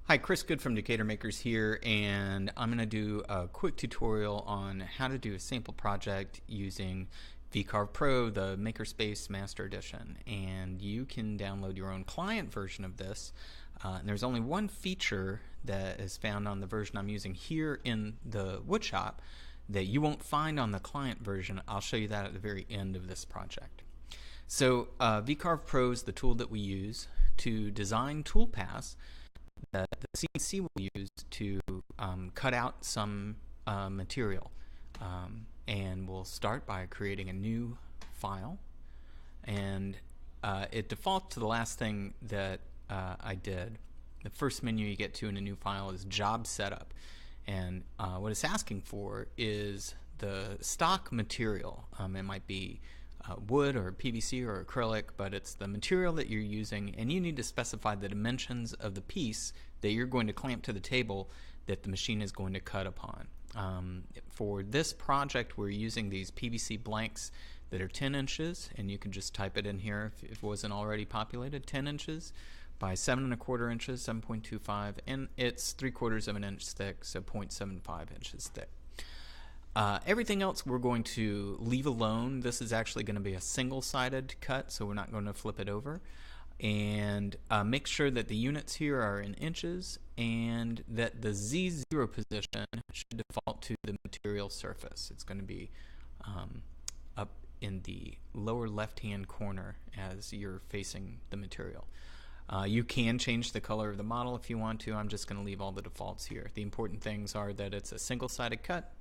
Hi, Chris Good from Decatur Makers here, and I'm going to do a quick tutorial on how to do a sample project using VCarve Pro, the Makerspace Master Edition. And you can download your own client version of this. And there's only one feature that is found on the version I'm using here in the woodshop that you won't find on the client version. I'll show you that at the very end of this project. So VCarve Pro is the tool that we use to design toolpaths that the CNC will use to cut out some material. And we'll start by creating a new file. And it defaults to the last thing that I did. The first menu you get to in a new file is Job Setup. And what it's asking for is the stock material. It might be wood or PVC or acrylic, but it's the material that you're using, and you need to specify the dimensions of the piece that you're going to clamp to the table that the machine is going to cut upon. For this project, we're using these PVC blanks that are 10 inches, and you can just type it in here if it wasn't already populated. 10 inches by 7 1/4 inches, 7.25, and it's 3/4 of an inch thick, so 0.75 inches thick. Everything else we're going to leave alone. This is actually going to be a single-sided cut, so we're not going to flip it over. And make sure that the units here are in inches and that the Z0 position should default to the material surface. It's going to be up in the lower left-hand corner as you're facing the material. You can change the color of the model if you want to. I'm just going to leave all the defaults here. The important things are that it's a single-sided cut,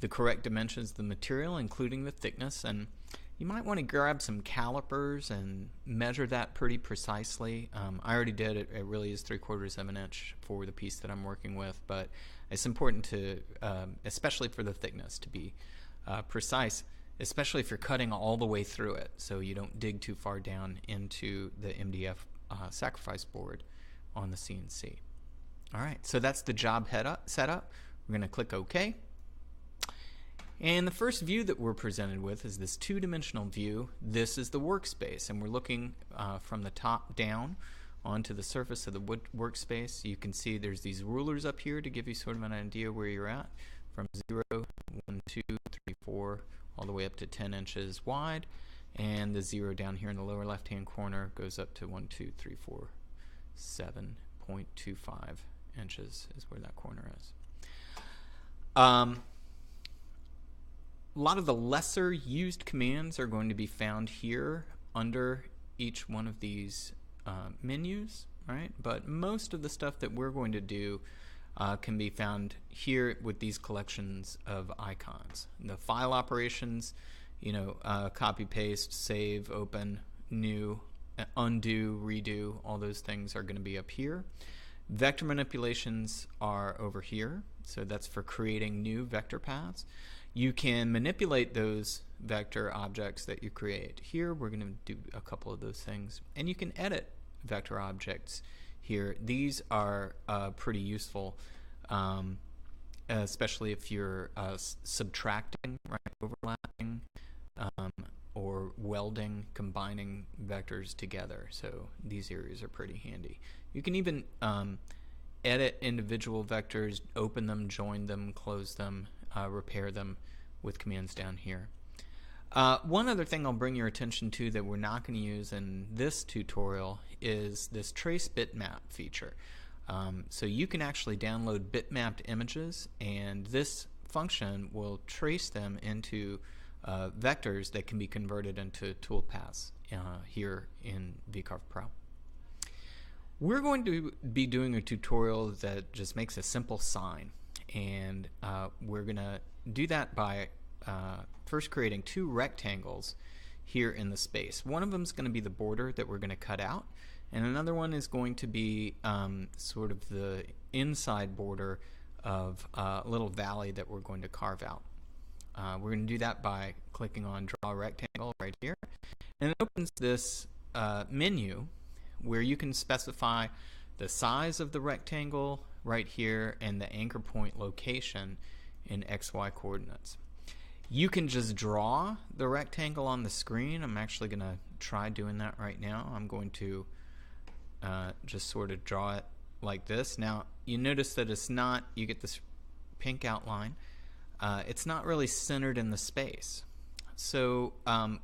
the correct dimensions of the material, including the thickness, and you might want to grab some calipers and measure that pretty precisely. I already did it. It really is 3/4 of an inch for the piece that I'm working with, but it's important to, especially for the thickness, to be precise, especially if you're cutting all the way through it, so you don't dig too far down into the MDF sacrifice board on the CNC. All right, so that's the job setup. We're going to click OK. And the first view that we're presented with is this two-dimensional view. This is the workspace, and we're looking from the top down onto the surface of the workspace. You can see there's these rulers up here to give you sort of an idea where you're at, from 0, 1, 2, 3, 4, all the way up to 10 inches wide. And the 0 down here in the lower left-hand corner goes up to 1, 2, 3, 4, 7.25 inches is where that corner is. A lot of the lesser used commands are going to be found here under each one of these menus, right? But most of the stuff that we're going to do can be found here with these collections of icons. The file operations, copy, paste, save, open, new, undo, redo, all those things are going to be up here. Vector manipulations are over here, so that's for creating new vector paths. You can manipulate those vector objects that you create. Here we're going to do a couple of those things. And you can edit vector objects here. These are pretty useful, especially if you're subtracting, right, overlapping, or welding, combining vectors together. So these areas are pretty handy. You can even edit individual vectors, open them, join them, close them, repair them with commands down here. One other thing I'll bring your attention to that we're not going to use in this tutorial is this trace bitmap feature. So you can actually download bitmapped images, and this function will trace them into vectors that can be converted into toolpaths here in VCarve Pro. We're going to be doing a tutorial that just makes a simple sign, and we're going to do that by first creating two rectangles here in the space. One of them is going to be the border that we're going to cut out, and another one is going to be sort of the inside border of a little valley that we're going to carve out. We're going to do that by clicking on Draw Rectangle right here, and it opens this menu where you can specify the size of the rectangle right here and the anchor point location in XY coordinates. You can just draw the rectangle on the screen. I'm actually going to try doing that right now. I'm going to just sort of draw it like this. Now you notice that it's not, you get this pink outline, it's not really centered in the space. So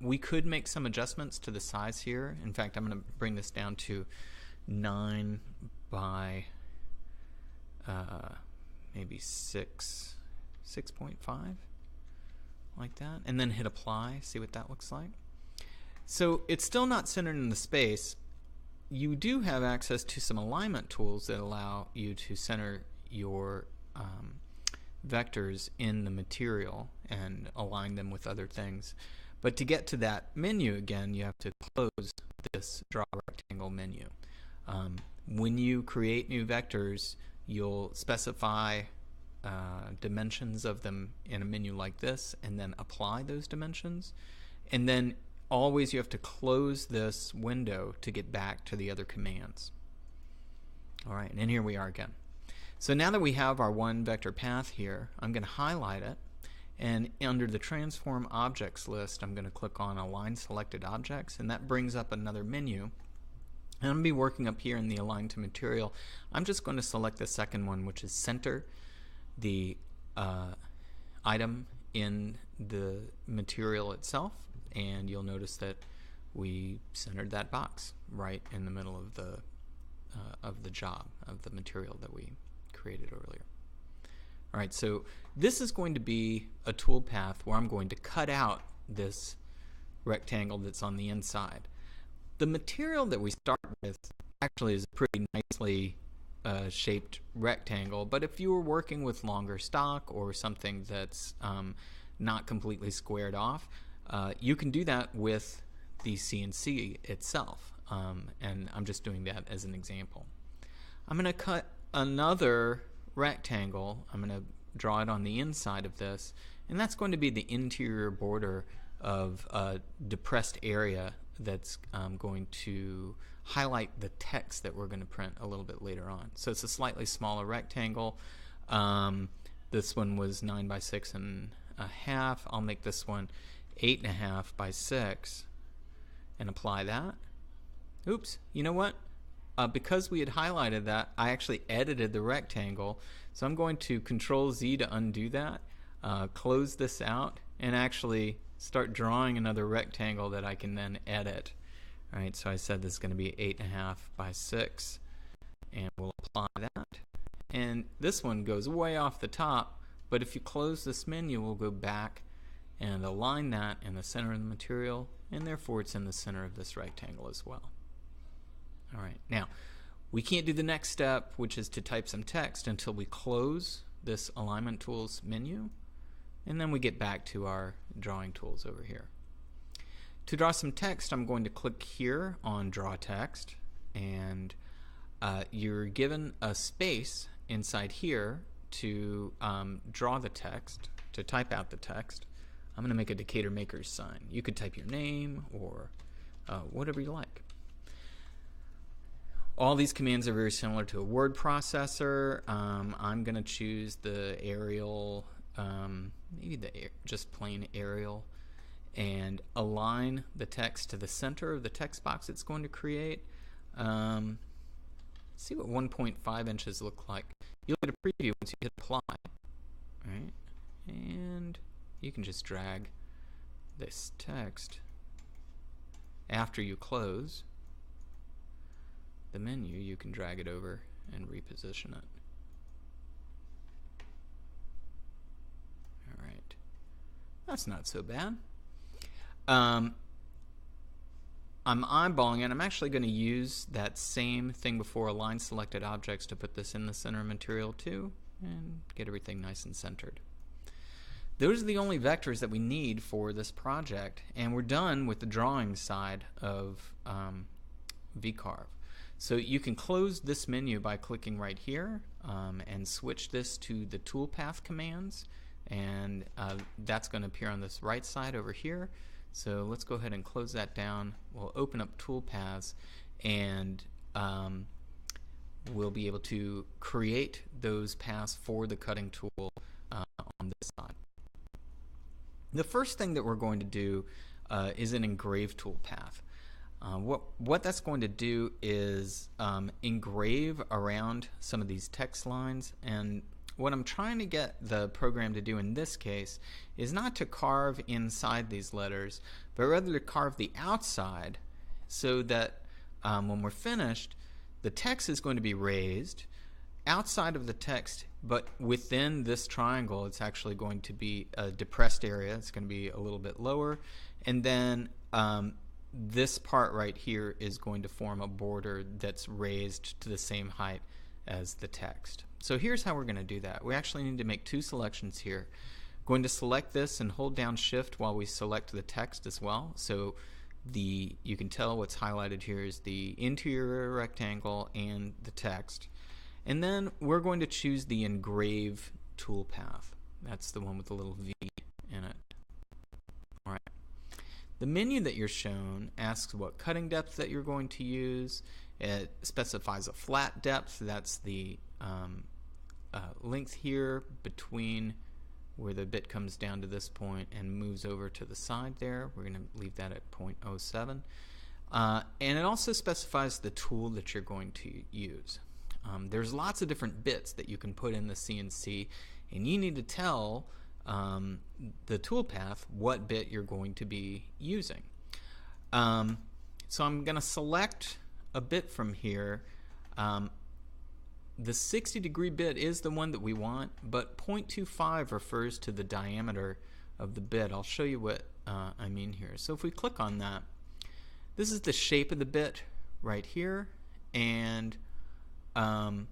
we could make some adjustments to the size here. In fact, I'm going to bring this down to 9 by maybe 6.5, like that, and then hit apply, see what that looks like. So it's still not centered in the space. You do have access to some alignment tools that allow you to center your vectors in the material and align them with other things. But to get to that menu again, you have to close this draw rectangle menu. When you create new vectors, you'll specify dimensions of them in a menu like this and then apply those dimensions. And then always you have to close this window to get back to the other commands. All right, and here we are again. So now that we have our one vector path here, I'm going to highlight it, and under the Transform Objects list, I'm going to click on Align Selected Objects, and that brings up another menu. And I'm going to be working up here in the Align to Material. I'm just going to select the second one, which is Center the item in the material itself, and you'll notice that we centered that box right in the middle of the job, of the material that we created earlier. All right, so this is going to be a tool path where I'm going to cut out this rectangle that's on the inside. The material that we start with actually is a pretty nicely shaped rectangle, but if you were working with longer stock or something that's not completely squared off, you can do that with the CNC itself, and I'm just doing that as an example. I'm going to cut another rectangle. I'm going to draw it on the inside of this, and that's going to be the interior border of a depressed area that's going to highlight the text that we're going to print a little bit later on. So it's a slightly smaller rectangle. This one was 9 by 6.5. I'll make this one 8.5 by 6 and apply that. Oops, you know what? Because we had highlighted that, I actually edited the rectangle. So I'm going to Control Z to undo that, close this out, and actually start drawing another rectangle that I can then edit. All right, so I said this is going to be 8.5 by 6, and we'll apply that. And this one goes way off the top, but if you close this menu, we'll go back and align that in the center of the material, and therefore it's in the center of this rectangle as well. All right, now we can't do the next step, which is to type some text, until we close this Alignment Tools menu, and then we get back to our drawing tools over here. To draw some text, I'm going to click here on Draw Text, and you're given a space inside here to draw the text, to type out the text. I'm going to make a Decatur Makers sign. You could type your name or whatever you like. All these commands are very similar to a word processor. I'm going to choose the Arial, maybe just plain Arial, and align the text to the center of the text box it's going to create. See what 1.5 inches look like. You'll get a preview once you hit apply. All right, and you can just drag this text after you close the menu. You can drag it over and reposition it. All right, that's not so bad. I'm eyeballing it. I'm actually going to use that same thing before, Align Selected Objects, to put this in the center of material too and get everything nice and centered. Those are the only vectors that we need for this project, and we're done with the drawing side of VCarve. So you can close this menu by clicking right here and switch this to the toolpath commands, and that's going to appear on this right side over here. So let's go ahead and close that down. We'll open up toolpaths, and we'll be able to create those paths for the cutting tool on this side. The first thing that we're going to do is an engrave toolpath. What that's going to do is engrave around some of these text lines, and what I'm trying to get the program to do in this case is not to carve inside these letters, but rather to carve the outside, so that when we're finished, the text is going to be raised outside of the text, but within this triangle it's actually going to be a depressed area. It's going to be a little bit lower, and then this part right here is going to form a border that's raised to the same height as the text. So here's how we're going to do that. We actually need to make two selections here. Going to select this and hold down Shift while we select the text as well. So you can tell what's highlighted here is the interior rectangle and the text. And then we're going to choose the engrave toolpath. That's the one with the little V in it. All right. The menu that you're shown asks what cutting depth that you're going to use. It specifies a flat depth. That's the length here between where the bit comes down to this point and moves over to the side there. We're going to leave that at 0.07. And it also specifies the tool that you're going to use. There's lots of different bits that you can put in the CNC, and you need to tell the toolpath what bit you're going to be using. So I'm going to select a bit from here. The 60-degree bit is the one that we want, but 0.25 refers to the diameter of the bit. I'll show you what I mean here. So if we click on that, this is the shape of the bit right here, and well,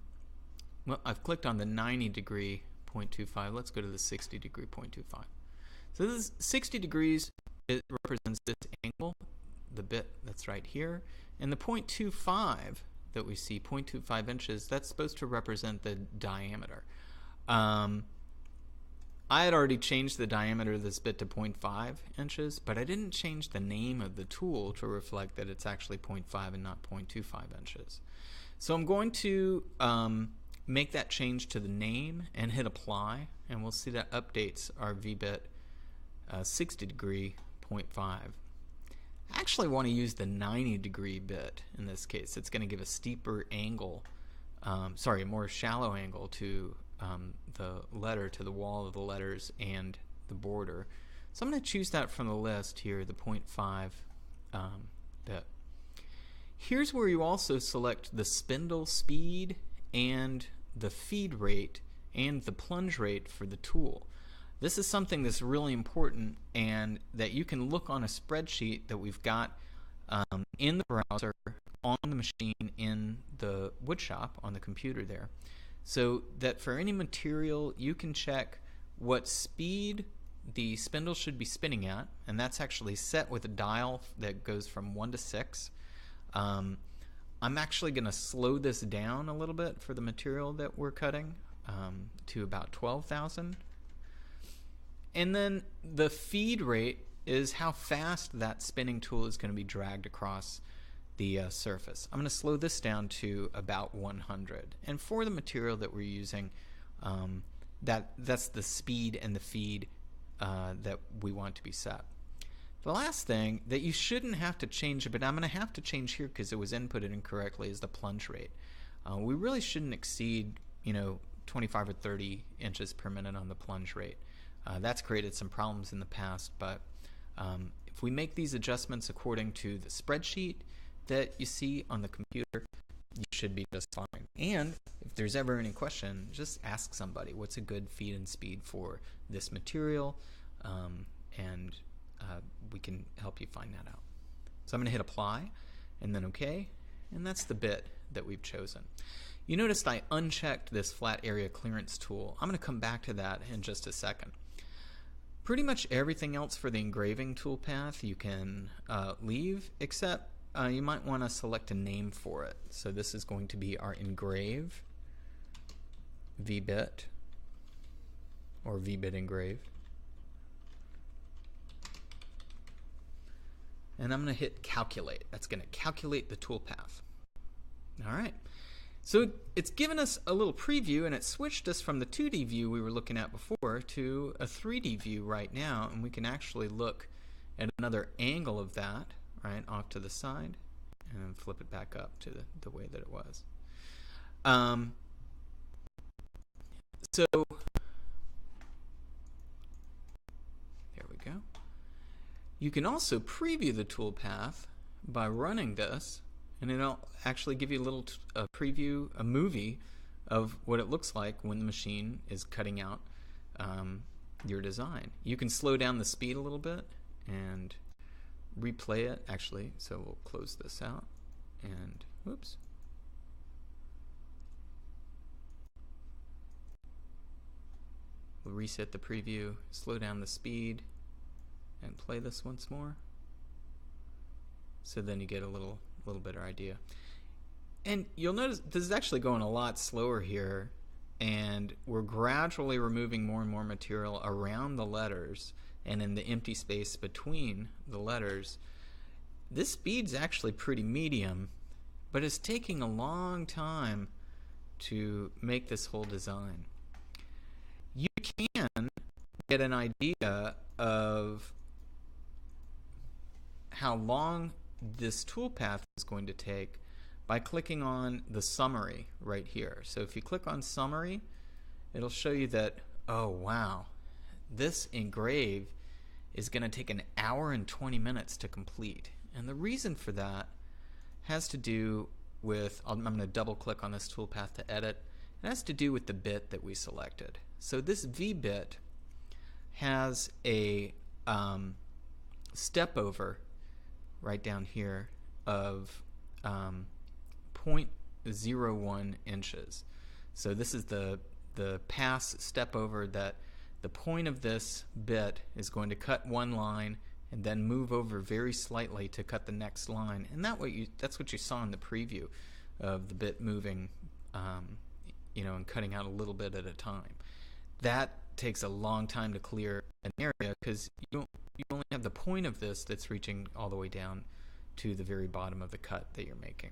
I've clicked on the 90-degree 0.25. Let's go to the 60-degree 0.25. So this 60 degrees, it represents this angle, the bit that's right here, and the 0.25 that we see, 0.25 inches, that's supposed to represent the diameter. I had already changed the diameter of this bit to 0.5 inches, but I didn't change the name of the tool to reflect that it's actually 0.5 and not 0.25 inches. So I'm going to make that change to the name and hit apply, and we'll see that updates our VBit 60-degree 0.5. I actually want to use the 90-degree bit in this case. It's going to give a steeper angle, a more shallow angle to the letter, to the wall of the letters and the border. So I'm going to choose that from the list here, the 0.5 bit. Here's where you also select the spindle speed and the feed rate and the plunge rate for the tool. This is something that's really important and that you can look on a spreadsheet that we've got in the browser, on the machine, in the woodshop, on the computer there. So that for any material you can check what speed the spindle should be spinning at, and that's actually set with a dial that goes from 1 to 6. I'm actually going to slow this down a little bit for the material that we're cutting to about 12,000. And then the feed rate is how fast that spinning tool is going to be dragged across the surface. I'm going to slow this down to about 100. And for the material that we're using, that's the speed and the feed that we want to be set. The last thing that you shouldn't have to change, but I'm going to have to change here because it was inputted incorrectly, is the plunge rate. We really shouldn't exceed 25 or 30 inches per minute on the plunge rate. That's created some problems in the past, but if we make these adjustments according to the spreadsheet that you see on the computer, you should be just fine. And if there's ever any question, just ask somebody what's a good feed and speed for this material, and we can help you find that out. So I'm going to hit apply and then OK, and that's the bit that we've chosen. You noticed I unchecked this flat area clearance tool. I'm going to come back to that in just a second. Pretty much everything else for the engraving toolpath you can leave, except you might want to select a name for it. So this is going to be our engrave VBit, or VBit engrave. And I'm going to hit calculate. That's going to calculate the toolpath. All right. So it's given us a little preview, and it switched us from the 2D view we were looking at before to a 3D view right now, and we can actually look at another angle of that right, off to the side, and then flip it back up to the way that it was. So there we go. You can also preview the toolpath by running this, and it'll actually give you a little preview, a movie of what it looks like when the machine is cutting out your design. You can slow down the speed a little bit and replay it, actually. So we'll close this out and whoops. We'll reset the preview, slow down the speed, and play this once more. So then you get a little better idea. And you'll notice this is actually going a lot slower here, and we're gradually removing more and more material around the letters and in the empty space between the letters. This speed's actually pretty medium, but it's taking a long time to make this whole design. You can get an idea of how long this toolpath is going to take by clicking on the summary right here. So if you click on summary, it'll show you that, oh wow, this engrave is going to take 1 hour and 20 minutes to complete. And the reason for that has to do with, I'm going to double click on this toolpath to edit. It has to do with the bit that we selected. So this V bit has a step over right down here of 0.01 inches. So this is the pass step over that the point of this bit is going to cut one line and then move over very slightly to cut the next line. And that's what you saw in the preview of the bit moving, and cutting out a little bit at a time. That takes a long time to clear an area because you only have the point of this that's reaching all the way down to the very bottom of the cut that you're making.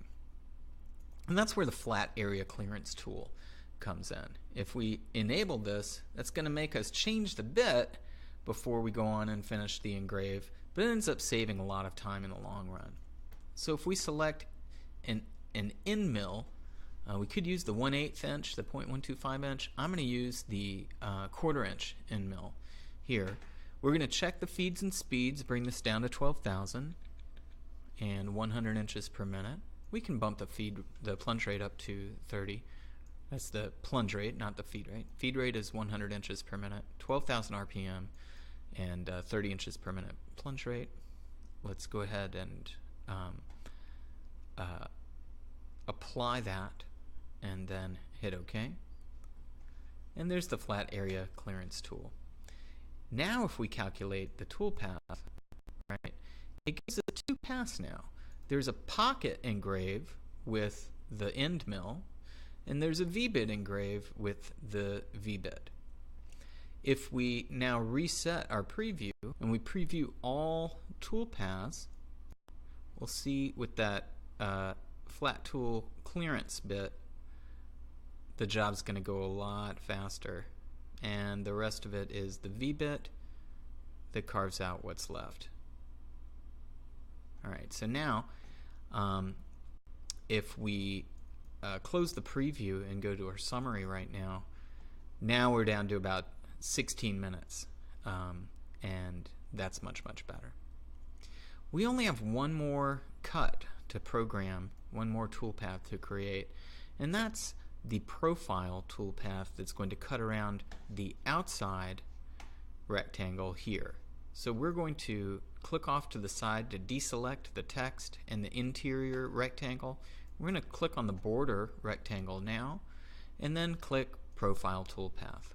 And that's where the flat area clearance tool comes in. If we enable this, that's going to make us change the bit before we go on and finish the engrave, but it ends up saving a lot of time in the long run. So if we select an end mill, we could use the 1/8 inch, the 0.125 inch. I'm going to use the 1/4 inch end mill here. We're going to check the feeds and speeds, bring this down to 12,000 and 100 inches per minute. We can bump the plunge rate up to 30. That's the plunge rate, not the feed rate. Feed rate is 100 inches per minute, 12,000 RPM, and 30 inches per minute plunge rate. Let's go ahead and apply that and then hit OK. And there's the flat area clearance tool. Now if we calculate the toolpath, right, it gives us 2 paths now. There's a pocket engrave with the end mill, and there's a V-bit engrave with the V-bit. If we now reset our preview and we preview all toolpaths, we'll see with that flat tool clearance bit, the job's going to go a lot faster, and the rest of it is the V-bit that carves out what's left. Alright, so now if we close the preview and go to our summary right now we're down to about 16 minutes, and that's much better. We only have one more cut to program, one more toolpath to create, and that's the profile toolpath that's going to cut around the outside rectangle here. So we're going to click off to the side to deselect the text and the interior rectangle. We're going to click on the border rectangle now and then click Profile Toolpath.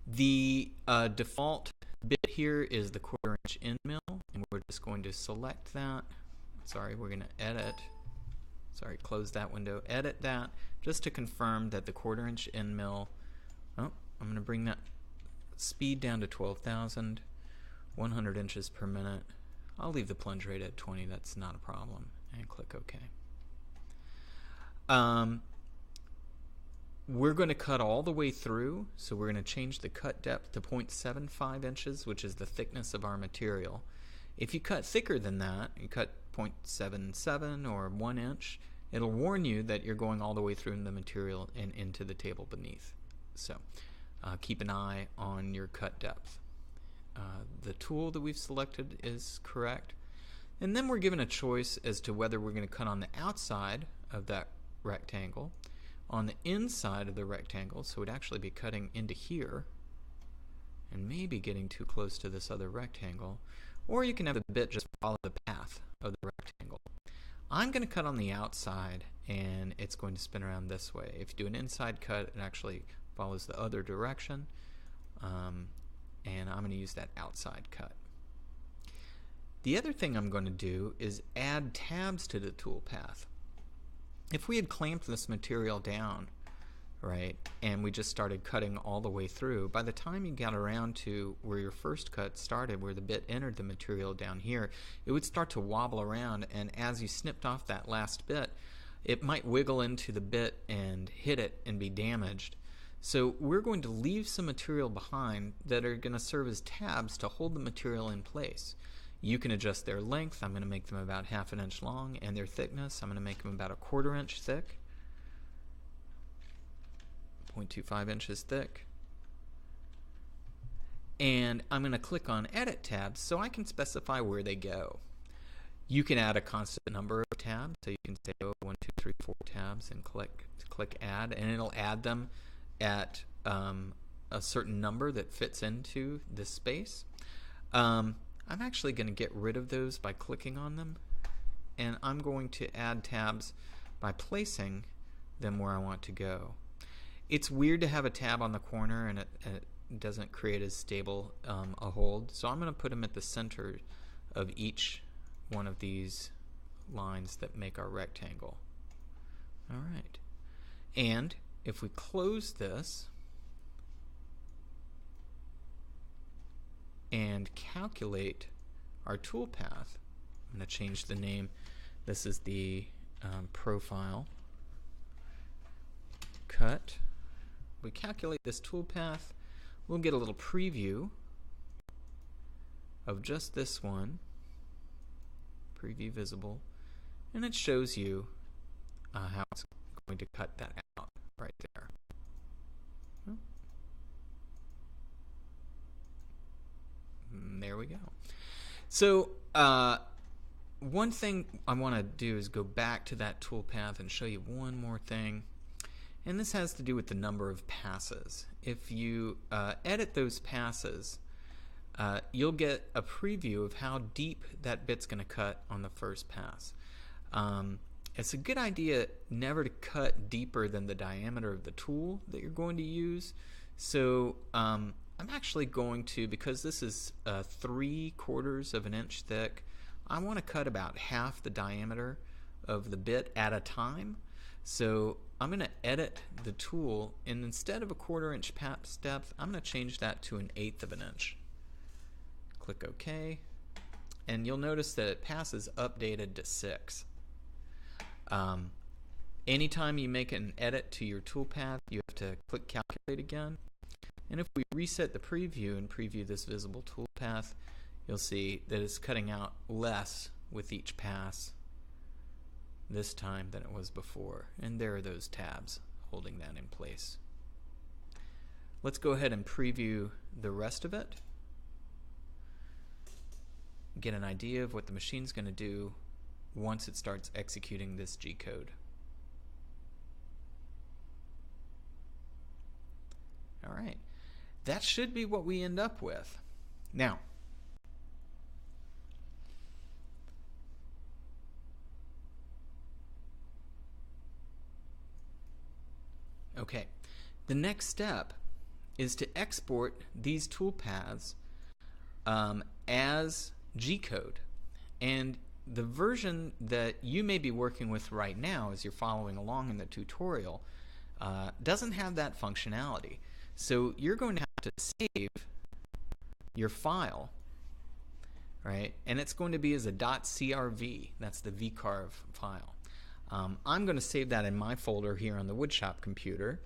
The default bit here is the 1/4 inch end mill, and we're just going to select that. Sorry, we're going to edit. Sorry, close that window. Edit that just to confirm that the 1/4 inch end mill. Oh, I'm going to bring that speed down to 12,000, 100 inches per minute. I'll leave the plunge rate at 20. That's not a problem. And click OK. We're going to cut all the way through, so we're going to change the cut depth to 0.75 inches, which is the thickness of our material. If you cut thicker than that, you cut 0.77 or 1 inch, it'll warn you that you're going all the way through the material and into the table beneath. So keep an eye on your cut depth. The tool that we've selected is correct. And then we're given a choice as to whether we're going to cut on the outside of that rectangle, on the inside of the rectangle, so it'd actually be cutting into here and maybe getting too close to this other rectangle, or you can have the bit just follow the path of the rectangle. I'm going to cut on the outside and it's going to spin around this way. If you do an inside cut, it actually follows the other direction, and I'm going to use that outside cut. The other thing I'm going to do is add tabs to the toolpath. If we had clamped this material down, right, and we just started cutting all the way through, by the time you got around to where your first cut started, where the bit entered the material down here, it would start to wobble around, and as you snipped off that last bit, it might wiggle into the bit and hit it and be damaged. So we're going to leave some material behind that are going to serve as tabs to hold the material in place. You can adjust their length. I'm going to make them about 1/2 inch long, and their thickness, I'm going to make them about 1/4 inch thick, 0.25 inches thick. And I'm going to click on Edit tabs so I can specify where they go. You can add a constant number of tabs, so you can say 1, 2, 3, 4 tabs and click Add, and it'll add them at a certain number that fits into this space. I'm actually going to get rid of those by clicking on them, and I'm going to add tabs by placing them where I want to go. It's weird to have a tab on the corner and it doesn't create as stable a hold, so I'm going to put them at the center of each one of these lines that make our rectangle. Alright, and if we close this and calculate our toolpath, I'm going to change the name. This is the profile cut. We calculate this toolpath, we'll get a little preview of just this one, preview visible, and it shows you how it's going to cut that out right there. There we go. So one thing I want to do is go back to that toolpath and show you one more thing, and this has to do with the number of passes. If you edit those passes, you'll get a preview of how deep that bit's going to cut on the first pass. It's a good idea never to cut deeper than the diameter of the tool that you're going to use. So I'm actually going to, because this is 3/4 of an inch thick, I want to cut about half the diameter of the bit at a time. So I'm going to edit the tool, and instead of a 1/4 inch pass depth, I'm going to change that to 1/8 of an inch. Click OK, and you'll notice that it passes updated to 6. Anytime you make an edit to your toolpath, you have to click Calculate again. And if we reset the preview and preview this visible toolpath, you'll see that it's cutting out less with each pass this time than it was before. And there are those tabs holding that in place. Let's go ahead and preview the rest of it. Get an idea of what the machine's going to do once it starts executing this G code. Alright, that should be what we end up with. Now, okay, the next step is to export these toolpaths as G code. And the version that you may be working with right now as you're following along in the tutorial doesn't have that functionality. So you're going to have to save your file, right? And it's going to be as a .crv. That's the VCarve file. I'm going to save that in my folder here on the woodshop computer.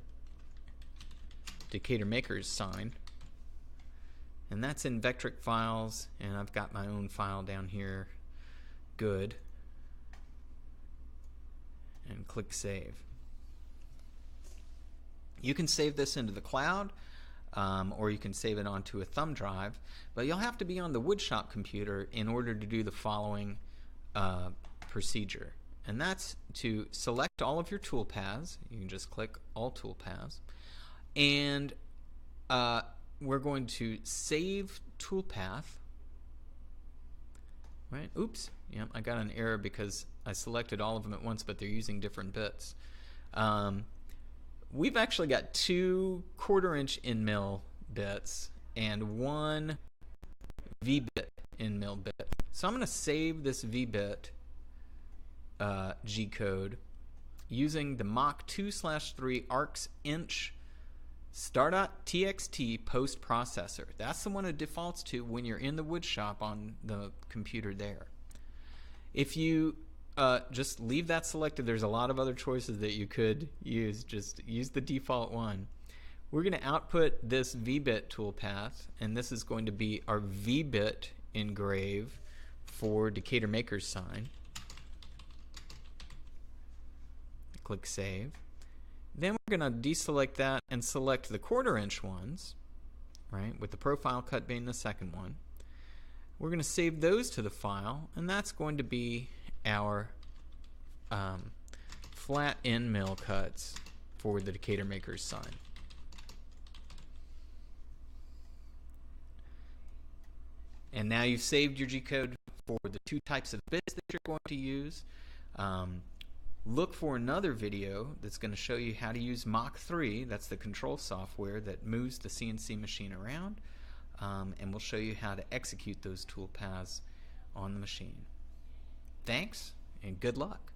Decatur Makers sign. And that's in Vectric files, and I've got my own file down here. Good. And click save. You can save this into the cloud, or you can save it onto a thumb drive, but you'll have to be on the woodshop computer in order to do the following procedure. And that's to select all of your toolpaths. You can just click all toolpaths, and we're going to save toolpath. Right? Oops. Yep, I got an error because I selected all of them at once, but they're using different bits. We've actually got 2 1/4-inch in-mill bits and 1 V-bit in-mill bit. So I'm going to save this V-bit G-code using the Mach 2/3 arcs inch star.txt post processor. That's the one it defaults to when you're in the woodshop on the computer there. If you just leave that selected, there's a lot of other choices that you could use. Just use the default one. We're going to output this V-bit toolpath, and this is going to be our V-bit engrave for Decatur Makers sign. Click save. Then we're going to deselect that and select the 1/4-inch ones, right, with the profile cut being the second one. We're going to save those to the file, and that's going to be our flat end mill cuts for the Decatur Makers sign. And now you've saved your G-code for the 2 types of bits that you're going to use. Look for another video that's going to show you how to use Mach 3. That's the control software that moves the CNC machine around, and we'll show you how to execute those toolpaths on the machine. Thanks, and good luck.